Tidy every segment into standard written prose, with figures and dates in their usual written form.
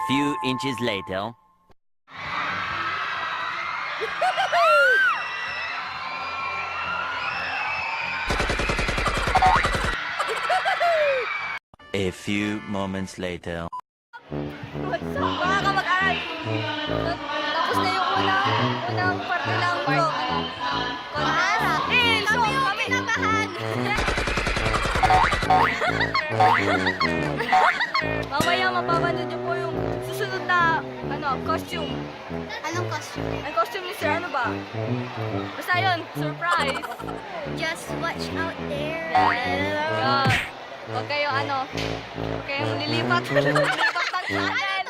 few inches later. A few moments later. Mga kamag-aral, tapos na yung unang parte ng vlog. So, kami nabahan! Mamaya mapapanood niyo po yung susunod na costume. Anong costume? Ang costume ni Sir, ano ba? Basta yun, surprise! Just watch out there. Yeah. Huwag kayo huwag kayong lilipat. Lilipat ng channel.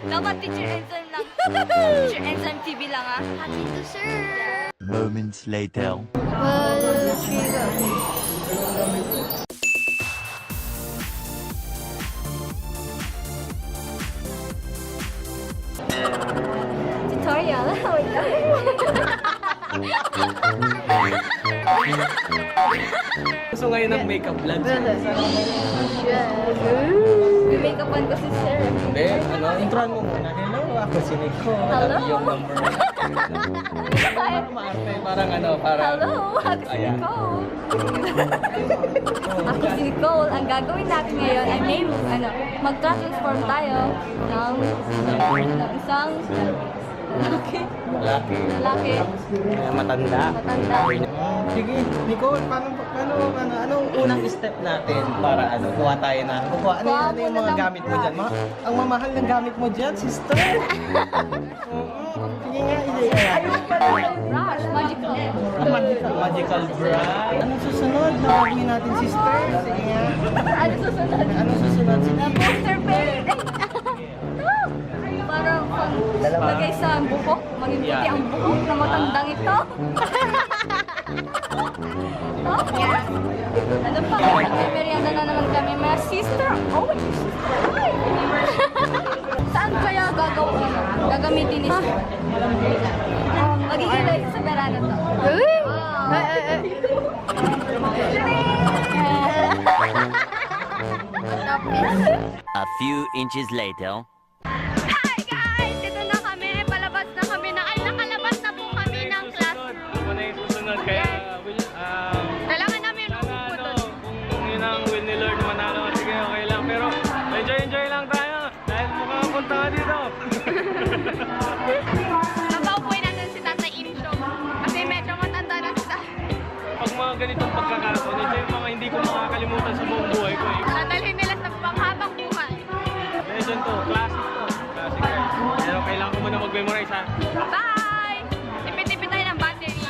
Dapat Teacher Enzyme lang. Teacher Enzyme TV lang ah. Happy to serve. Moments later. Tutorial. Wait lang. Gusto ngayon ng makeup vlog. May make-upan ko si Sir. Hindi, introan mo muna. Hello, ako si Nico. Hello. Yung number. Parang maarte, parang parang... Hello, ako si Ayan. Nicole. Ako si Nicole. Ang gagawin natin ngayon ay mag-transform tayo ng isang lalaki. Matanda. Matanda. Sige, Nicole, anong unang step natin para kuha tayo na, ano yung mga gamit mo dyan? Ang mamahal ng gamit mo dyan, sister. Sige nga, Ayun pa rin. Brush. Magical. Magical brush. Anong susunod na gagawin natin, sister? Sige nga. Ano susunod? Anong susunod? Sige. Poster paint. Parang lagay sa buhok. Maging puti ang buhok na matandang ito. Ano pa? May merienda na naman kami. Mga sister. Oh, sister. Saan kaya gagamitin ni Sir? Magiging live sa verano to. A few inches later. Hi guys! Ito na kami. Palabas na kami na. Ay, nakalabas na po kami ng classroom. Ako na yung susunod, kaya Kailangan namin yung sana upo doon. kung yun ang will ni Lord manalo, sige, okay lang. Pero enjoy lang tayo dahil mukhang punta ka dito. Napaupuin natin si Tatay Insyo. Kasi medyo matanda na si Tatay. Pag mga ganitong pagkakataon, ito yung mga hindi ko makakalimutan sa buong buhay ko. Dadalhin nila sa panghabang buhay. Legend to, classic to. Classic yan. Pero kailangan ko muna mag-memorize ha. Bye! Tipid-tipid tayo ng battery.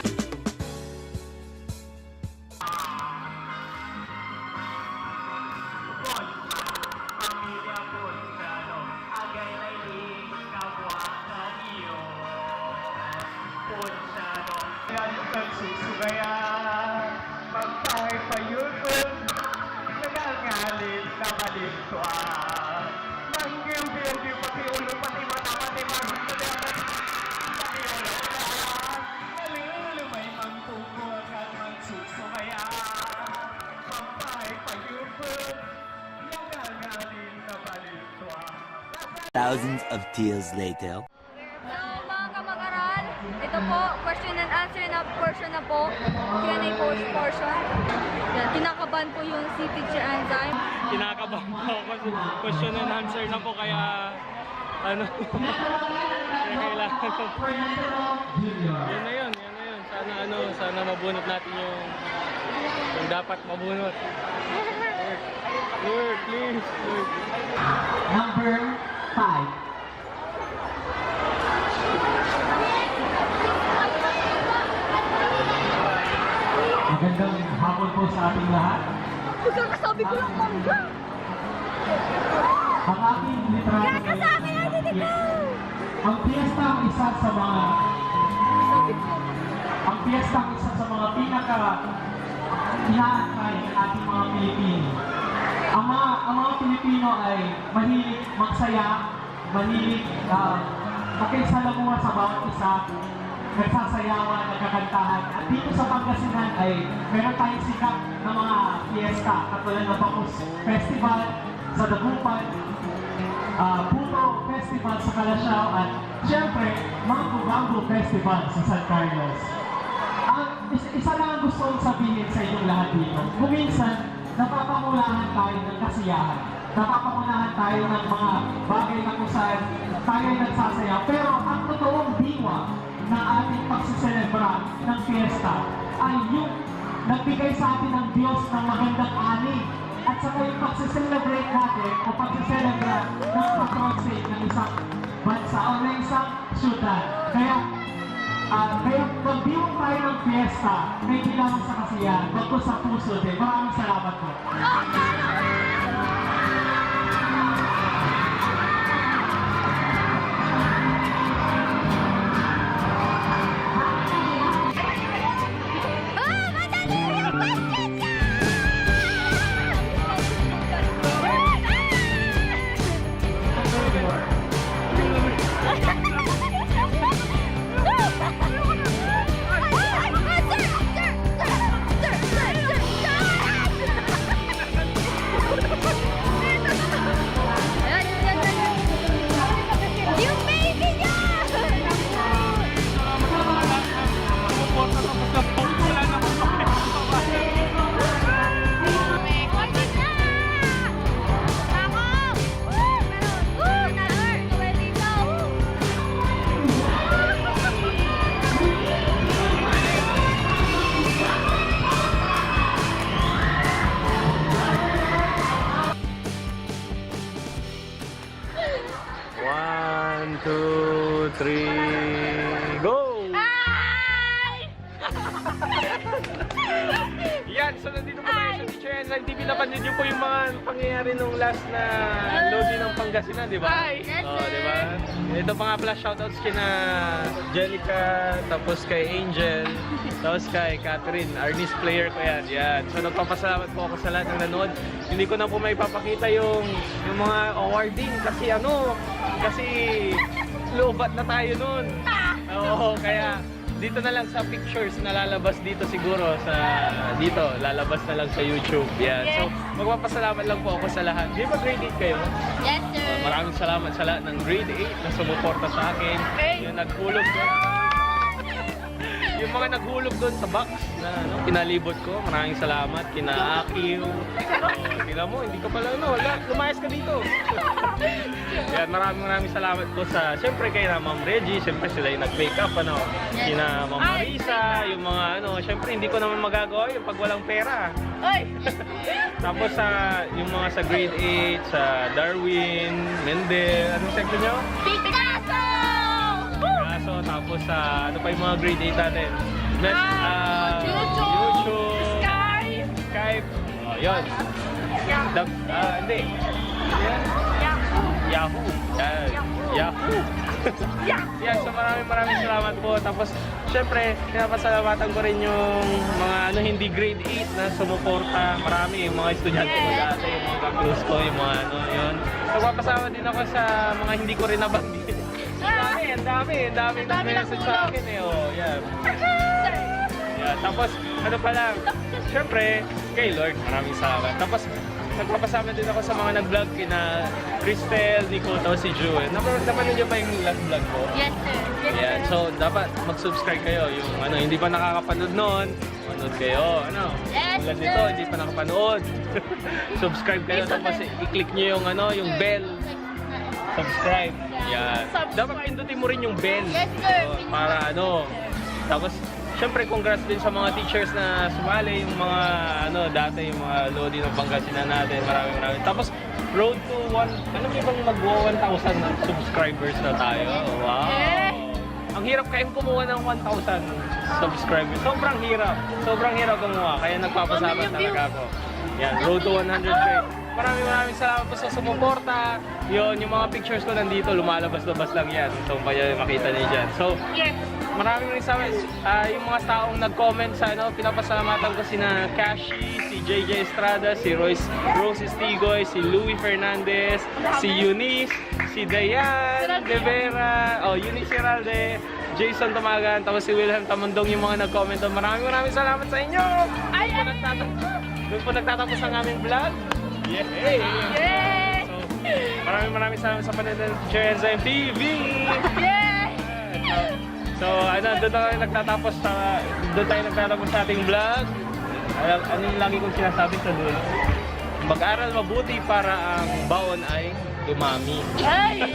Nagsusugayan, magpapayusun, nagangalit na kalintuan. Manggil-gil, pati ulo, pati mata, pati magsusugayan, pati ulo lang. Nalulumay magpupuan at magsusugayan, magpapayusun, nagangalit na kalintuan. Thousands of tears later. So, mga kamag-aral, ito po, question and answer na portion na po. Q&A portion. Yan, kinakabahan po yung si Teacher Enzyme. Kinakabahan po ako kasi question and answer na po kaya kaya kailangan ko. Yan na yun. Sana mabunot natin yung dapat mabunot. Lord, please. Lord. Number 5. Magandang hapon po sa ating lahat. Sabi ko lang, mangga! Ang ating litrato ay ang piyesta ang isa sa mga pinaka inaantay ng ating mga Pilipino. Ang mga Pilipino ay mahilig magsaya, mahilig makigsalamuha sa bawat isa, nagsasayawan, nagkakantahan. At dito sa Pangasinan ay meron tayong sikat na mga fiesta, katulad ng Bangus Festival, sa Dagupan, Puto Festival sa Calasiao at syempre Mango Bamboo Festival sa San Carlos. Isa lang ang gusto kong sabihin sa inyong lahat dito. Kung minsan, napapangulahan tayo ng kasiyahan. Napapangulahan tayo ng mga bagay na kung saan tayo ay nagsasayaw. Pero ang totoong diwa na ating pagsiselebra ng fiesta ay yung nagbigay sa atin ng Diyos ng magandang ani at saka yung pagsiselebrate natin o pagsiselebra ng patron saint ng isang bansa o ng isang syudad. Kaya magdiwang tayo ng fiesta, may bilang sa kasiyahan, bagko sa puso din. Maraming salamat po. Yung baby niya! One, two, three, go! Yan, so nandito po tayo sa Teacher Ensign TV. Napanood niyo po yung mga pangyayari nung last na Lodi ng Pangasinan, di ba? Yes, Oh, sir. di ba? Ito pa nga pala shoutouts kina Jellica, tapos kay Angel, tapos kay Catherine, Arnis player ko yan. Yan. So nagpapasalamat po ako sa lahat ng nanood. Hindi ko na po may papakita yung mga awarding kasi lobat na tayo nun. Oo, kaya dito na lang sa pictures na lalabas dito siguro lalabas na lang sa YouTube. Yan. So magpapasalamat lang po ako sa lahat. Di ba grade 8 kayo? Yes, sir. Maraming salamat sa lahat ng grade 8 na sumuporta sa akin. Yung naghulog doon. Yung mga naghulog doon sa box na pinalibot ko. Maraming salamat. Kina Akiw. Tingnan mo, hindi ka pala lumayas ka dito. Yan, maraming salamat po sa, siyempre kay Ma'am Reggie, siyempre sila yung nag-wake up, kina Ma'am Marisa, yung mga siyempre hindi ko naman magagawa yung pag walang pera. Tapos yung mga sa grade 8, sa Darwin, Mendel, anong section nyo? Picasso! Kaso, tapos ano pa yung mga grade 8 natin? YouTube! Skype, oh, yun. Hindi. Yan. Yahoo! Yahoo! Yan, so maraming salamat po. Tapos, syempre, pinapasalamatan ko rin yung mga hindi grade 8 na sumuporta. Marami yung mga estudyante ko dati, yung mga ka-close ko, yung mga yun. Nagpapasama din ako sa mga hindi ko rin nabanggit. Ang dami nag-message sa akin eh. Oh, yan. Yeah, tapos, ano pa lang, syempre, kay Lord, maraming salamat. Tapos, nagpapasama din ako sa mga nag-vlog kina Cristel, Nico, tapos si Jewel. Napanood niyo pa yung last vlog ko? Yes, sir. Yes, Yeah, sir. so dapat mag-subscribe kayo. Yung hindi pa nakakapanood noon, manood kayo. Yes, Tulad sir. nito, hindi pa nakapanood. Subscribe kayo, tapos i-click niyo yung bell. Subscribe. Yan. Dapat pindutin mo rin yung bell. Yes, sir. Para tapos syempre, congrats din sa mga teachers na sumali, yung mga dati yung mga Lodi ng Pangasinan natin. Maraming. Tapos road to bang mag-1,000 na subscribers na tayo? Wow! Ang hirap kayong kumuha ng 1,000 subscribers. Sobrang hirap kumuha. Kaya nagpapasalamat talaga ako. Yan, road to 100K. Maraming salamat po sa sumuporta. Yun, yung mga pictures ko nandito, lumalabas-labas lang yan. So, makita niyo dyan. So, maraming salamat. Yung mga taong nag-comment sa pinapasalamatan ko sina Kashi, si JJ Estrada, si Rose Estigoy, si Louie Fernandez, si Eunice, si Dayan De Vera, Eunice Heralde, Jason Tomagan, tapos si Wilhelm Tamandong, yung mga nag-comment doon. Maraming salamat sa inyo! Doon po nagtatapos ang aming vlog. Yay! maraming salamat sa panonood ng Teacher Enzyme TV. Yay! So, doon tayo nagtatapos doon tayo nagtatapos sa ating vlog. Ano yung lagi kong sinasabi sa dulo? Mag-aral mabuti para ang baon ay dumami. Ay!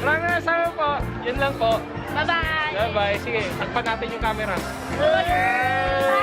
Maraming salamat po. Yun lang po. Bye-bye! Bye-bye. Sige, tagpan natin yung camera. Bye!